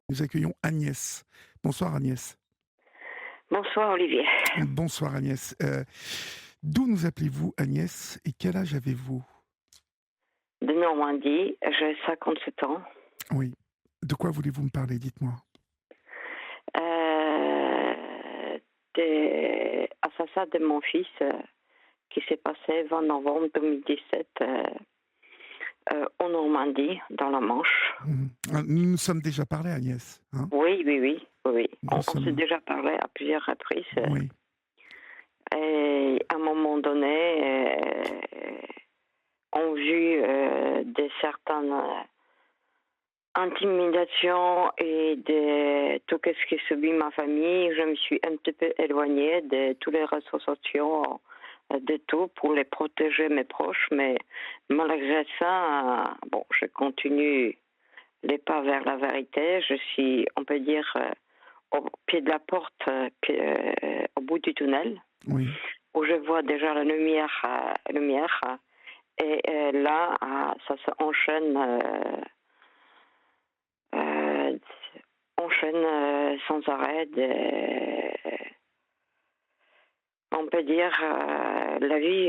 Nous accueillons Agnès. Bonsoir Agnès. Bonsoir Olivier. Bonsoir Agnès. D'où nous appelez-vous Agnès et quel âge avez-vous? De Normandie, j'ai 57 ans. Oui. De quoi voulez-vous me parler? Dites-moi. Des assassinats de mon fils qui s'est passé 20 novembre 2017 en Normandie, dans la Manche. Nous nous sommes déjà parlé Agnès. Hein. Oui, oui, oui, oui, oui. Nous On s'est sommes... déjà parlé à plusieurs reprises. Oui. Et à un moment donné, on vu de certaines intimidations et de tout ce qui subit ma famille. Je me suis un petit peu éloignée de tous les réseaux sociaux, de tout, pour les protéger mes proches. Mais malgré ça, bon, je continue les pas vers la vérité. Je suis, on peut dire, au pied de la porte, au bout du tunnel, Oui. où je vois déjà la lumière, et là, ça s'enchaîne, sans arrêt. On peut dire la vie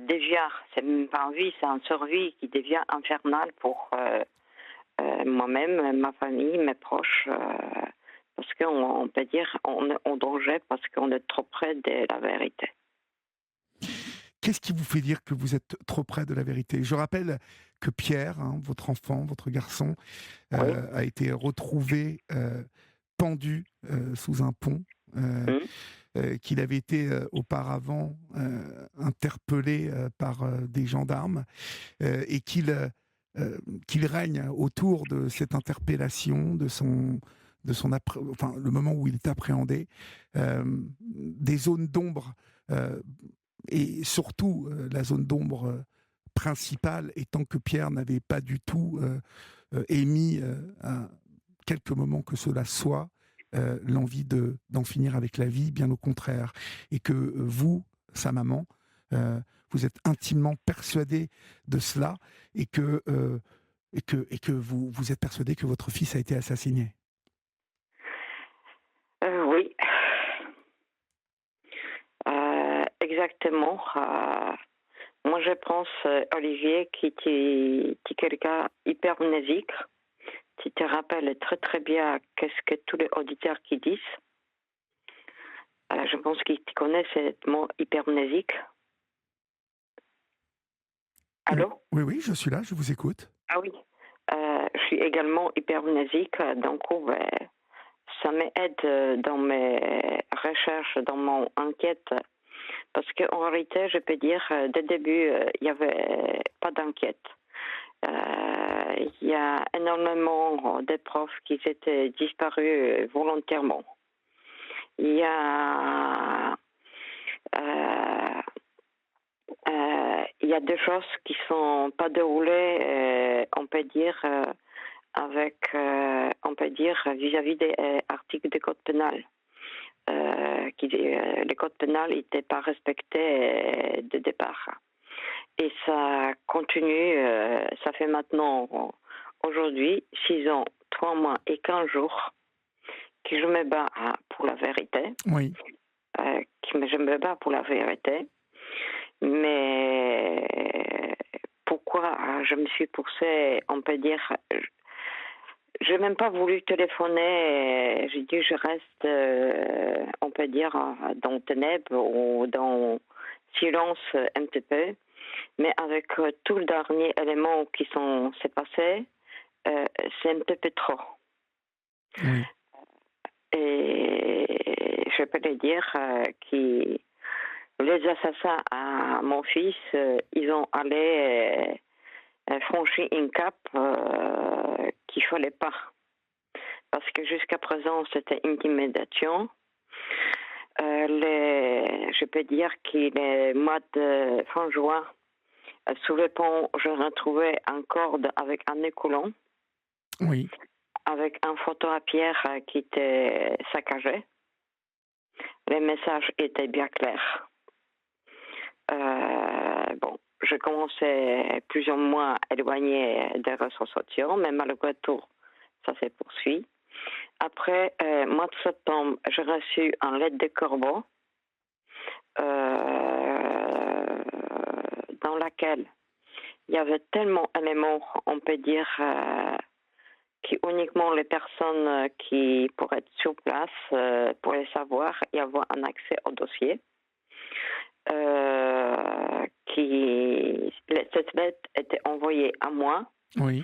devient, c'est même pas une vie, c'est une survie qui devient infernale pour moi-même, ma famille, mes proches, parce qu'on peut dire on est en danger parce qu'on est trop près de la vérité. Qu'est-ce qui vous fait dire que vous êtes trop près de la vérité? Je rappelle que Pierre, hein, votre enfant, votre garçon, Oui. a été retrouvé pendu sous un pont. Hmm. Qu'il avait été auparavant interpellé par des gendarmes et qu'il règne autour de cette interpellation, enfin, le moment où il est appréhendé, des zones d'ombre et surtout la zone d'ombre principale étant que Pierre n'avait pas du tout émis à quelques moments que cela soit l'envie d'en finir avec la vie, bien au contraire, et que vous, sa maman, euh, vous êtes intimement persuadé de cela et que vous êtes persuadé que votre fils a été assassiné. Oui, exactement. Moi, je pense, Olivier, qui est quelqu'un hypermnésique. Tu te rappelles très très bien qu'est-ce que tous les auditeurs qui disent. Je pense qu'ils connaissent ce mot hypermnésique. Oui, Allô? oui, oui, je suis là, je vous écoute. Ah oui. Je suis également hypermnésique, donc ben, ça m'aide dans mes recherches, dans mon enquête. Parce qu'en réalité, je peux dire, dès le début, il n'y avait pas d'enquête. Il y a énormément de profs qui étaient disparus volontairement. Il y a, il y a des choses qui sont pas déroulées, on peut dire, on peut dire, vis-à-vis des articles du code pénal. Le code pénal n'était pas respecté de départ. Et ça continue, ça fait maintenant, aujourd'hui, 6 ans, 3 mois et 15 jours que je me bats pour la vérité. Oui. Je me bats pour la vérité. Mais pourquoi je me suis poussée, on peut dire, je n'ai même pas voulu téléphoner. J'ai dit je reste, on peut dire, dans le ténèbres ou dans silence un petit peu. Mais avec tout le dernier élément qui s'est passé, c'est un petit peu trop. Oui. Et je peux le dire que les assassins à mon fils, ils ont allé franchi une cap qu'il ne fallait pas. Parce que jusqu'à présent, c'était intimidation. Je peux dire qu'il est mois de fin juin, sous le pont, je retrouvais un corde avec un écoulon, Oui. avec un photo à Pierre qui était saccagé. Les messages étaient bien clairs. Bon, je commençais plus ou moins éloigné des réseaux sociaux, mais malgré tout, ça se poursuit. après, mois de septembre, j'ai reçu un lettre de corbeau dans laquelle il y avait tellement d'éléments, on peut dire, qui uniquement les personnes qui pourraient être sur place pourraient savoir et avoir un accès au dossier. Cette lettre était envoyée à moi Oui.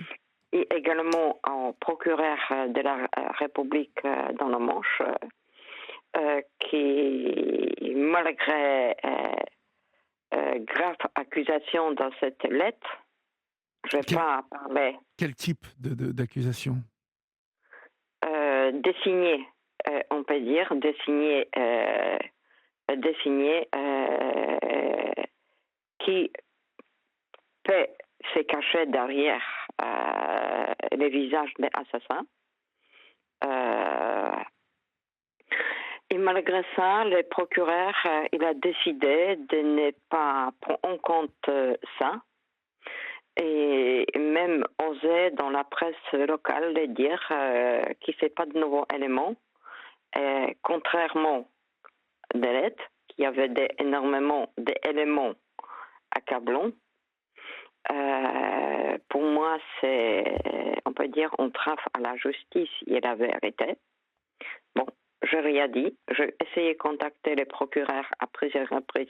et également au procureur de la République dans la Manche, qui, malgré grave accusation dans cette lettre, je ne vais pas parler. Quel type d'accusation? Désigné, on peut dire, désigné qui peut se cacher derrière les visages des assassins. Et malgré ça, le procureur il a décidé de ne pas prendre en compte ça et même osé dans la presse locale de dire qu'il ne fait pas de nouveaux éléments. Contrairement à des lettres, qui avait énormément d'éléments accablants. Pour moi, c'est, on peut dire, on trave à la justice et la vérité. Bon, je n'ai rien dit. J'ai essayé de contacter les procureurs à plusieurs reprises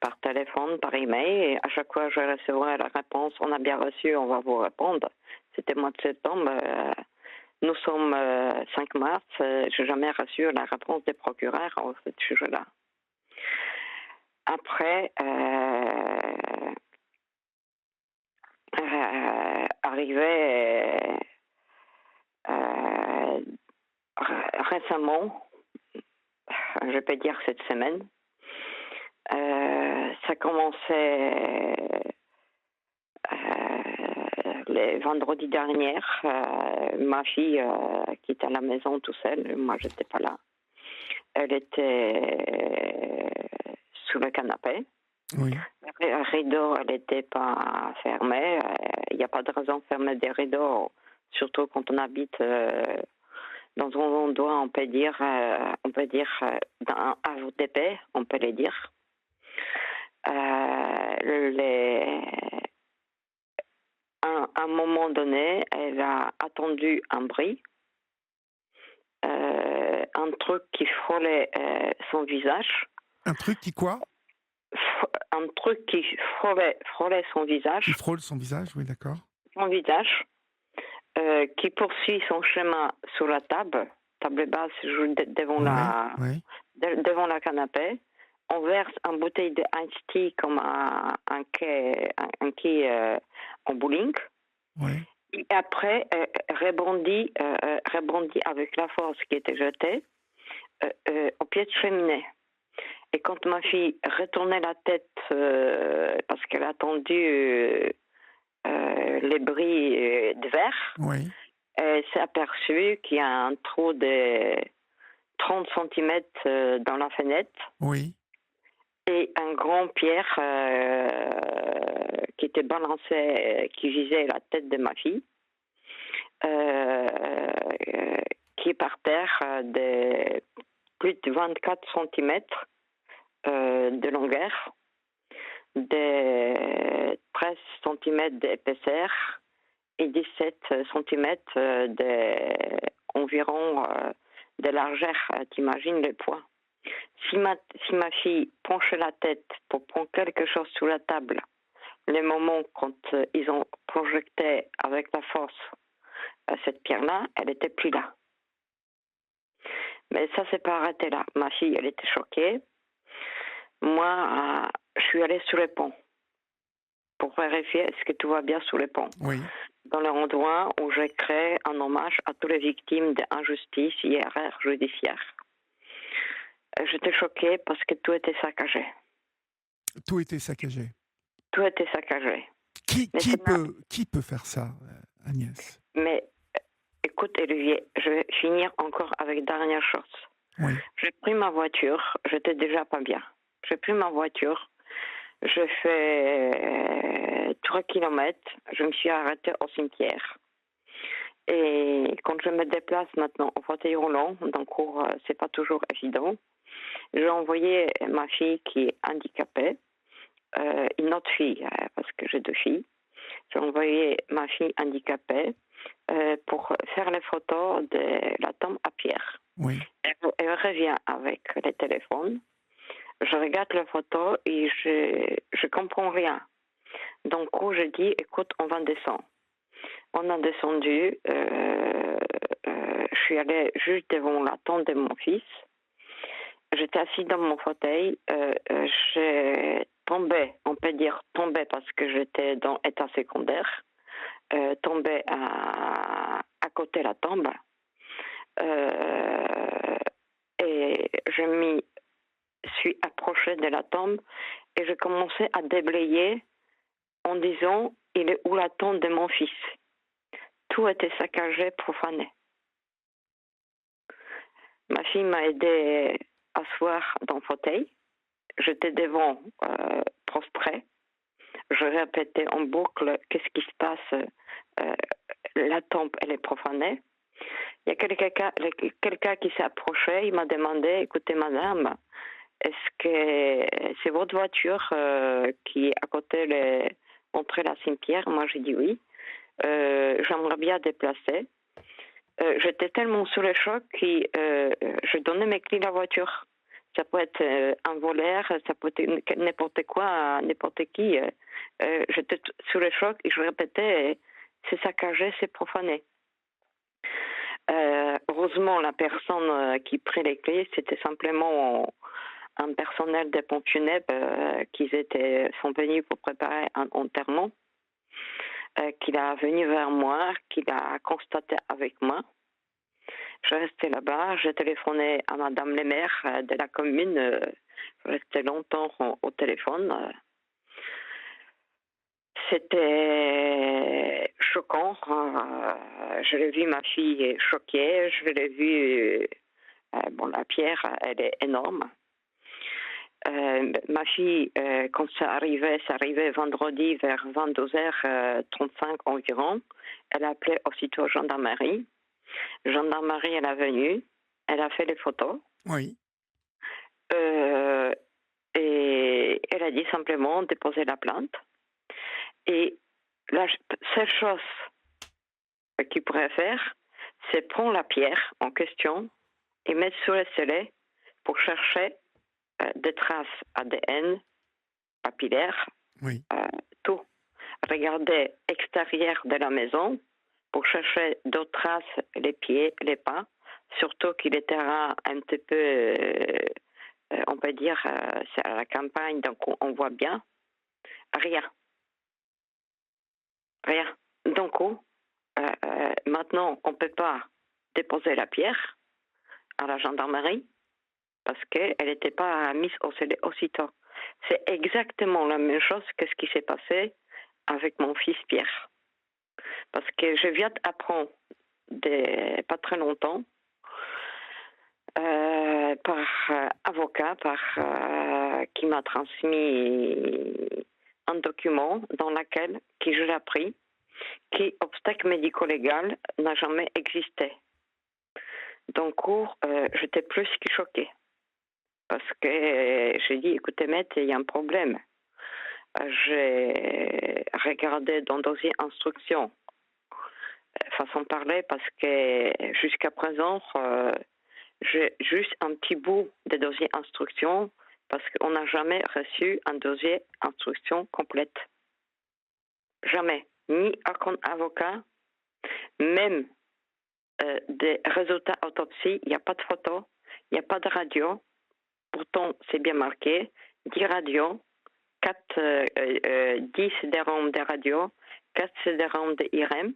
par téléphone, par email, et à chaque fois je recevrai la réponse, on a bien reçu, on va vous répondre. C'était le mois de septembre. Nous sommes 5 mars, je n'ai jamais reçu la réponse des procureurs à ce sujet-là. Après, arrivé récemment, je peux dire cette semaine, ça commençait le vendredi dernier. Ma fille qui était à la maison tout seule, moi j'étais pas là. Elle était sous le canapé. Oui. Le rideau, elle n'était pas fermée. Il n'y a pas de raison de fermer des rideaux, surtout quand on habite dans un endroit, on peut dire dans un havre de paix, on peut le dire. À un moment donné, elle a attendu un bruit, un truc qui frôlait son visage. Un truc qui quoi? Un truc qui frôlait son visage. Qui frôle son visage, oui, d'accord. Son visage, qui poursuit son chemin sur la table basse devant la canapé. On verse une bouteille de Iced Tea comme un quai en bowling. Oui. Et après, rebondit avec la force qui était jetée au pied de cheminée. Et quand ma fille retournait la tête, parce qu'elle a attendu les bris de verre, oui. elle s'est aperçue qu'il y a un trou de 30 cm dans la fenêtre. Oui. Et un grand pierre qui était balancé, qui visait la tête de ma fille, qui est par terre de plus de 24 cm de longueur, de 13 cm d'épaisseur et 17 cm environ de largeur. T'imagines le poids. Si ma fille penchait la tête pour prendre quelque chose sous la table, le moment quand ils ont projeté avec la force cette pierre-là, elle n'était plus là. Mais ça s'est pas arrêté là. Ma fille, elle était choquée. Moi, je suis allée sur le pont pour vérifier est-ce que tout va bien sur le pont. Oui. Dans l'endroit où j'ai créé un hommage à toutes les victimes d'injustice et erreurs judiciaires. J'étais choquée parce que tout était saccagé. Tout était saccagé. Tout était saccagé. Qui peut faire ça, Agnès? Mais écoute, Olivier, je vais finir encore avec dernière chose. Oui. J'ai pris ma voiture, j'étais déjà pas bien. J'ai pris ma voiture, je fais 3 kilomètres, je me suis arrêtée au cimetière. Et quand je me déplace maintenant en fauteuil roulant, donc c'est pas toujours évident. J'ai envoyé ma fille qui est handicapée, une autre fille, parce que j'ai deux filles. J'ai envoyé ma fille handicapée pour faire les photos de la tombe à Pierre. Oui. Elle revient avec le téléphone. Je regarde les photos et je comprends rien. Donc, je dis, écoute, on va descendre. On a descendu. Je suis allée juste devant la tombe de mon fils. J'étais assise dans mon fauteuil. J'ai tombé, on peut dire tombé parce que j'étais dans état secondaire. Tombé à côté de la tombe. Et je m'y suis approchée de la tombe et j'ai commencé à déblayer en disant « Il est où la tombe de mon fils ?» Tout était saccagé, profané. Ma fille m'a aidé à asseoir dans le fauteuil. J'étais devant, prostrée. Je répétais en boucle « Qu'est-ce qui se passe ?» La tombe, elle est profanée. Il y a quelqu'un qui s'est approché, il m'a demandé « Écoutez, madame, est-ce que c'est votre voiture qui est à côté de l'entrée de la cimetière ?» Moi, j'ai dit oui. J'aimerais bien déplacer. J'étais tellement sous le choc que je donnais mes clés de la voiture. Ça peut être un voleur, ça peut être n'importe quoi, n'importe qui. J'étais sous le choc et je répétais c'est saccagé, c'est profané. Heureusement, la personne qui prit les clés, c'était simplement un personnel des pompes funèbres qui sont venus pour préparer un enterrement. Qu'il a venu vers moi, qu'il a constaté avec moi. Je restais là-bas, j'ai téléphoné à Madame le maire de la commune, je restais longtemps au téléphone. C'était choquant. Je l'ai vu, ma fille choquée, je l'ai vu, la pierre, elle est énorme. Ma fille, quand ça arrivait vendredi vers 22h35 environ. Elle a appelé aussitôt gendarmerie. Gendarmerie, elle est venue. Elle a fait les photos. Oui. Et elle a dit simplement déposer la plainte. Et la seule chose qu'il pourrait faire, c'est prendre la pierre en question et mettre sur le scellé pour chercher des traces ADN, papillaires, Oui. tout. Regarder l'extérieur de la maison pour chercher d'autres traces, les pieds, les pas, surtout qu'il était un petit peu, on peut dire, c'est à la campagne, donc on voit bien. Rien. Rien. Donc, maintenant, on ne peut pas déposer la pierre à la gendarmerie parce qu'elle n'était pas mise au scellé aussitôt. C'est exactement la même chose que ce qui s'est passé avec mon fils Pierre. Parce que je viens d'apprendre, pas très longtemps, par avocat, qui m'a transmis un document dans lequel je l'ai appris, que obstacle médico-légal n'a jamais existé. Donc, j'étais plus que choquée. Parce que j'ai dit, écoutez, maître, il y a un problème. J'ai regardé dans le dossier instruction, façon de parler, parce que jusqu'à présent, j'ai juste un petit bout de dossier instruction, parce qu'on n'a jamais reçu un dossier instruction complète. Jamais. Ni aucun avocat, même des résultats autopsie, il n'y a pas de photo, il n'y a pas de radio. Pourtant, c'est bien marqué, 10 radios, 10 CD-ROM de radio, 4 CD-ROM de IRM.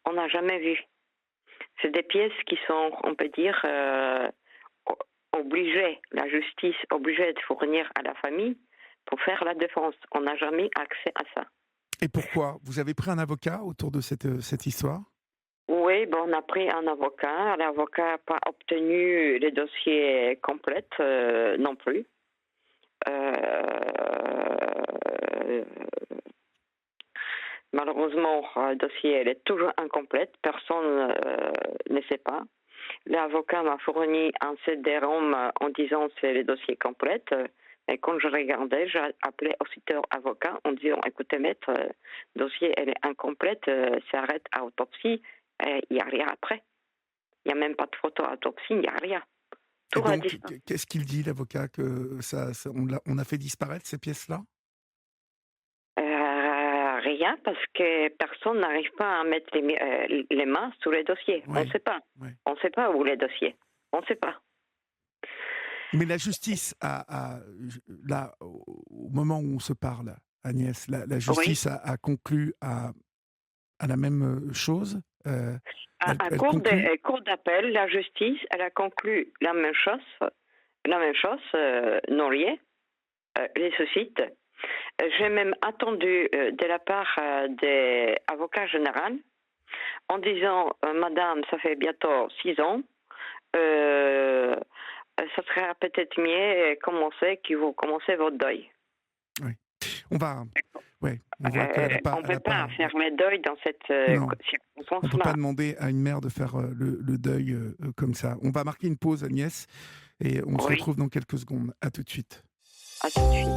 On n'a jamais vu. C'est des pièces qui sont, on peut dire, obligées, la justice obligée de fournir à la famille pour faire la défense. On n'a jamais accès à ça. Et pourquoi ? Vous avez pris un avocat autour de cette histoire ? Oui, on a pris un avocat. L'avocat n'a pas obtenu les dossiers complets non plus. Malheureusement, le dossier elle est toujours incomplète. Personne ne sait pas. L'avocat m'a fourni un CD-ROM en disant que c'est le dossier complet. Et quand je regardais, j'ai appelé aussitôt avocat en disant écoutez, maître, le dossier elle est incomplète, ça arrête à autopsie, il n'y a rien après. Il n'y a même pas de photo à autopsie, il n'y a rien. Et Tout donc, reste. qu'est-ce qu'il dit, l'avocat, que on a fait disparaître ces pièces-là? Rien, parce que personne n'arrive pas à mettre les mains sur les dossiers. Ouais, On ne sait pas. ouais. On ne sait pas où les dossiers. On ne sait pas. Mais la justice là, au moment où on se parle, Agnès, la Oui. justice a conclu à la même chose. À Elle conclut. cour d'appel, la justice, elle a conclu la même chose, non liée, les suscites. J'ai même attendu de la part des avocats généraux en disant Madame, ça fait bientôt 6 ans, ça serait peut-être mieux que vous commencez votre deuil. Oui. On voit qu'elle n'a pas. On ne peut pas faire le deuil dans cette Non. circonstance-là. On ne peut pas demander à une mère de faire le deuil comme ça. On va marquer une pause, Agnès, et on se retrouve dans quelques secondes. À tout de suite. À tout de suite.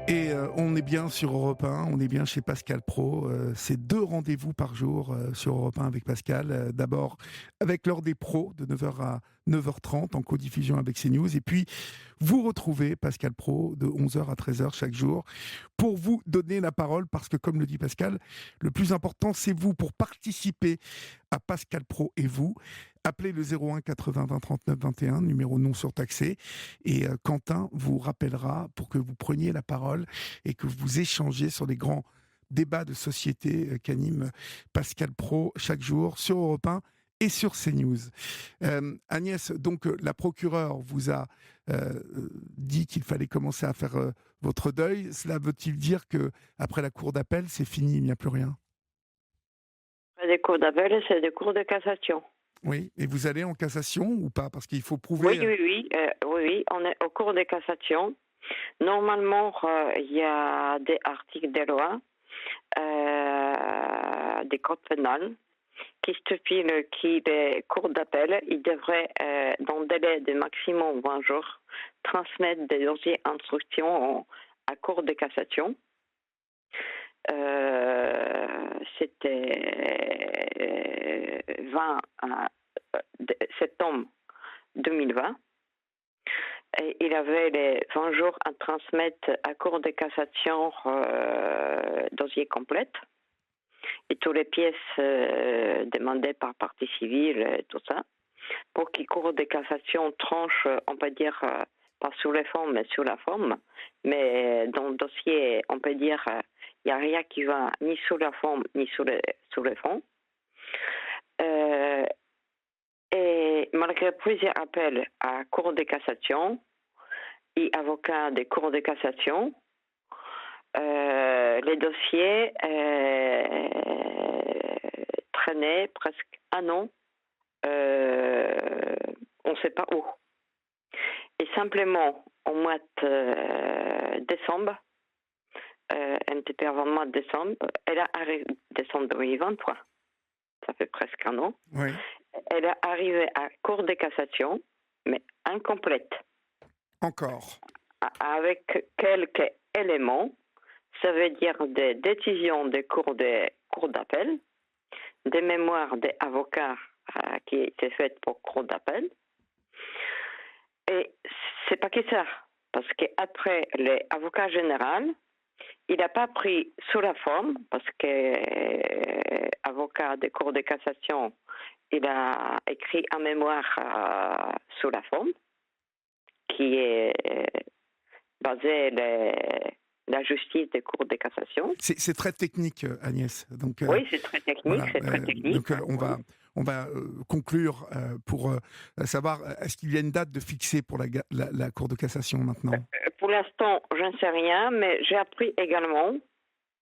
Et on est bien sur Europe 1, on est bien chez Pascal Praud. C'est 2 rendez-vous par jour sur Europe 1 avec Pascal. D'abord avec l'heure des pros de 9h à 9h30 en codiffusion avec CNews. Et puis vous retrouvez Pascal Praud de 11h à 13h chaque jour pour vous donner la parole, parce que comme le dit Pascal, le plus important c'est vous. Pour participer à Pascal Praud et vous, appelez le 01 80 20 39 21, numéro non surtaxé, et Quentin vous rappellera pour que vous preniez la parole et que vous échangez sur les grands débats de société qu'anime Pascal Praud chaque jour sur Europe 1 et sur CNews. Agnès, donc la procureure vous a dit qu'il fallait commencer à faire votre deuil. Cela veut-il dire que après la cour d'appel, c'est fini, il n'y a plus rien? Des cours d'appel, c'est des cours de cassation. Oui, et vous allez en cassation ou pas? Parce qu'il faut prouver... Oui, on est au cours de cassation. Normalement, il y a des articles de loi, des codes pénals, qui stipulent que les cours d'appel, ils devraient, dans un délai de maximum 20 jours, transmettre des dossiers d'instruction à cour de cassation. C'était 20 septembre 2020. Et il avait les 20 jours à transmettre à cour de cassation dossier complet et toutes les pièces demandées par partie civile, tout ça, pour que cour de cassation tranche, on peut dire, pas sur les formes, mais sur la forme. Mais dans le dossier, on peut dire, il n'y a rien qui va ni sur la forme, ni sur les fonds. Et malgré plusieurs appels à cour de cassation et avocats des cours de cassation, les dossiers traînaient presque un an, on ne sait pas où. Et simplement, au mois de décembre, un petit peu avant le mois de décembre, elle a arrivé, décembre 2023, ça fait presque un an, Oui. Elle est arrivée à cour de cassation, mais incomplète. Encore. Avec quelques éléments, ça veut dire des décisions des cours d'appel, des mémoires des avocats qui étaient faites pour cour d'appel. Et c'est pas que ça, parce qu'après l'avocat général, il n'a pas pris sous la forme, parce que avocat des cours de cassation, il a écrit un mémoire sous la forme, qui est basé la justice des cours de cassation. C'est très technique, Agnès. Donc, oui, c'est très technique. Voilà, c'est très technique. Donc, on va conclure pour savoir, est-ce qu'il y a une date de fixée pour la Cour de cassation maintenant? Pour l'instant, je ne sais rien, mais j'ai appris également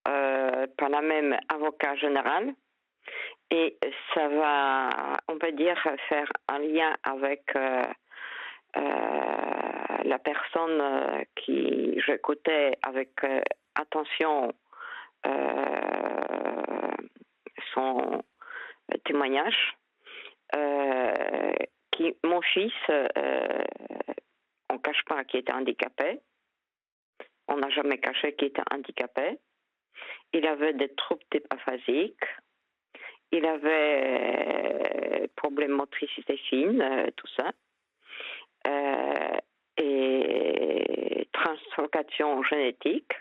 par la même avocat général, et ça va, on peut dire, faire un lien avec la personne qui j'écoutais avec attention son témoignage. Mon fils, on ne cache pas qu'il était handicapé. On n'a jamais caché qu'il était handicapé. Il avait des troubles type aphasique. Il avait problème motricité fine, tout ça. Et translocation génétique.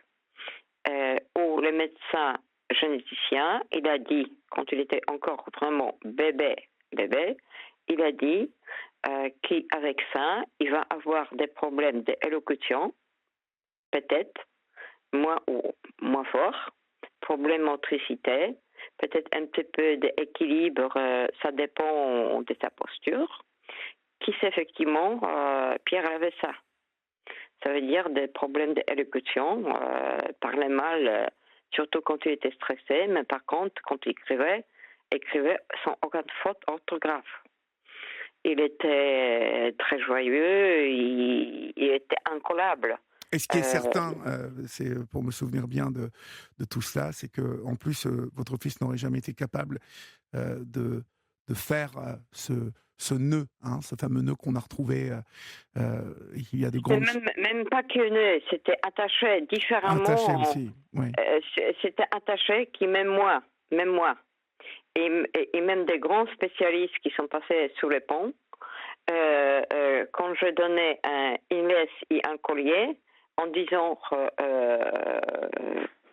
Où le médecin généticien, il a dit, quand il était encore vraiment bébé, il a dit qu'avec ça, il va avoir des problèmes d'élocution, peut-être, moins ou moins fort, problème motricité, peut-être un petit peu d'équilibre, ça dépend de sa posture, qui c'est effectivement, Pierre avait ça. Ça veut dire des problèmes d'élocution, parlait mal, surtout quand il était stressé, mais par contre, quand il écrivait sans aucune faute orthographe. Il était très joyeux, il était incollable. Et ce qui est certain, c'est pour me souvenir bien de tout cela, c'est que en plus votre fils n'aurait jamais été capable de faire ce nœud, hein, ce fameux nœud qu'on a retrouvé. Il y a de grandes. Même pas que nœud, c'était attaché différemment. Attaché aussi, oui. C'était attaché qui même moi, et même des grands spécialistes qui sont passés sous les ponts. Quand je donnais une laisse et un collier, en disant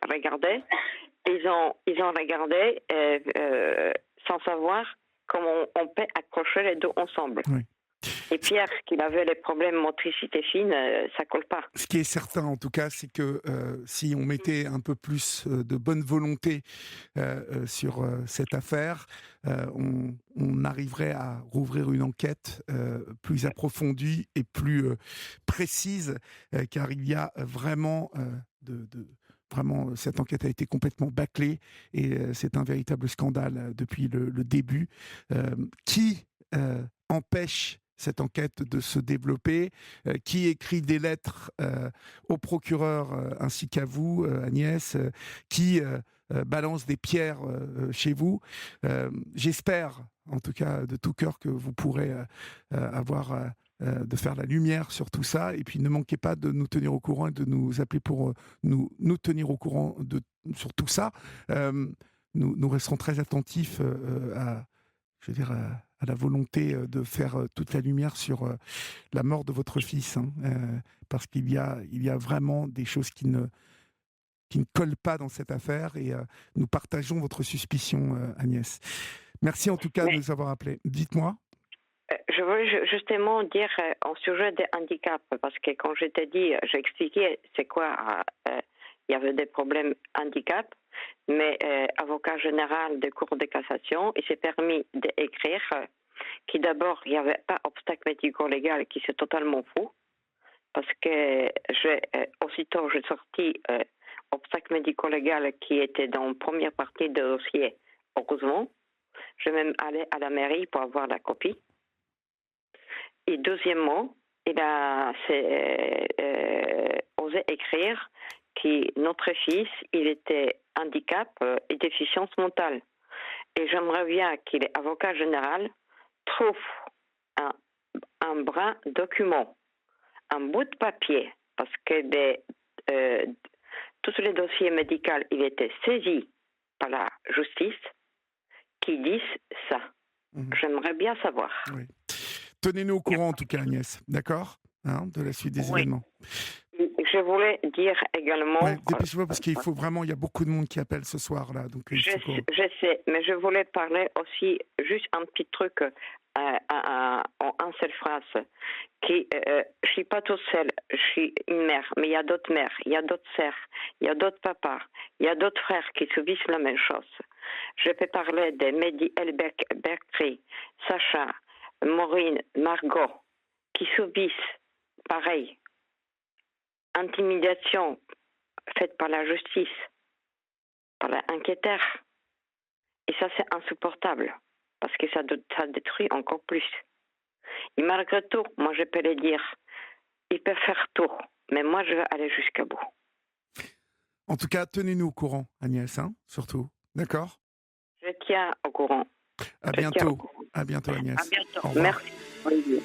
regardez, ils ont regardé sans savoir comment on peut accrocher les deux ensemble. Oui. Et Pierre, qu'il avait les problèmes motricité fine, ça colle pas. Ce qui est certain, en tout cas, c'est que si on mettait un peu plus de bonne volonté sur cette affaire, on arriverait à rouvrir une enquête plus approfondie et plus précise, car il y a vraiment Vraiment, cette enquête a été complètement bâclée et c'est un véritable scandale depuis le début. Qui empêche cette enquête de se développer, qui écrit des lettres au procureur ainsi qu'à vous, Agnès, qui balance des pierres chez vous. J'espère, en tout cas de tout cœur, que vous pourrez avoir de faire la lumière sur tout ça, et puis ne manquez pas de nous tenir au courant et de nous appeler pour nous tenir au courant sur tout ça. Nous resterons très attentifs à la volonté de faire toute la lumière sur la mort de votre fils, hein, parce qu'il y a vraiment des choses qui ne collent pas dans cette affaire, et nous partageons votre suspicion, Agnès. Merci en tout cas de nous avoir appelés. Dites-moi. Je veux justement dire au sujet des handicaps, parce que quand je t'ai dit, j'ai expliqué c'est quoi, il y avait des problèmes handicap, mais avocat général de Cour de cassation, il s'est permis d'écrire que d'abord, il n'y avait pas obstacle médico-légal, qui c'est totalement faux, parce que aussitôt j'ai sorti obstacle médico-légal qui était dans la première partie du dossier, heureusement. Je vais même aller à la mairie pour avoir la copie. Et deuxièmement, il a osé écrire que notre fils, il était handicap et déficience mentale. Et j'aimerais bien qu'il est avocat général, trouve un brin document, un bout de papier, parce que tous les dossiers médicaux, il était saisi par la justice, qui disent ça. J'aimerais bien savoir. Oui. Tenez-nous au courant en tout cas, Agnès, d'accord, hein, de la suite des événements. Je voulais dire également... Ouais, dépêchez-vous parce qu'il faut vraiment, il y a beaucoup de monde qui appelle ce soir là. Donc je sais, mais je voulais parler aussi, juste un petit truc en une seule phrase. Je suis pas toute seule, je suis une mère, mais il y a d'autres mères, il y a d'autres sœurs, il y a d'autres papas, il y a d'autres frères qui subissent la même chose. Je peux parler de Mehdi Bekri, Sacha, Maureen, Margot, qui subissent pareil, intimidation faite par la justice, par l'enquêteur. Et ça, c'est insupportable, parce que ça détruit encore plus. Et malgré tout, moi, je peux le dire, ils peuvent faire tout, mais moi, je vais aller jusqu'à bout. En tout cas, tenez-nous au courant, Agnès, hein, surtout. D'accord? Je tiens au courant. À Je tiens au bientôt. courant. À bientôt, À Agnès. bientôt. Au revoir. Merci, Olivier.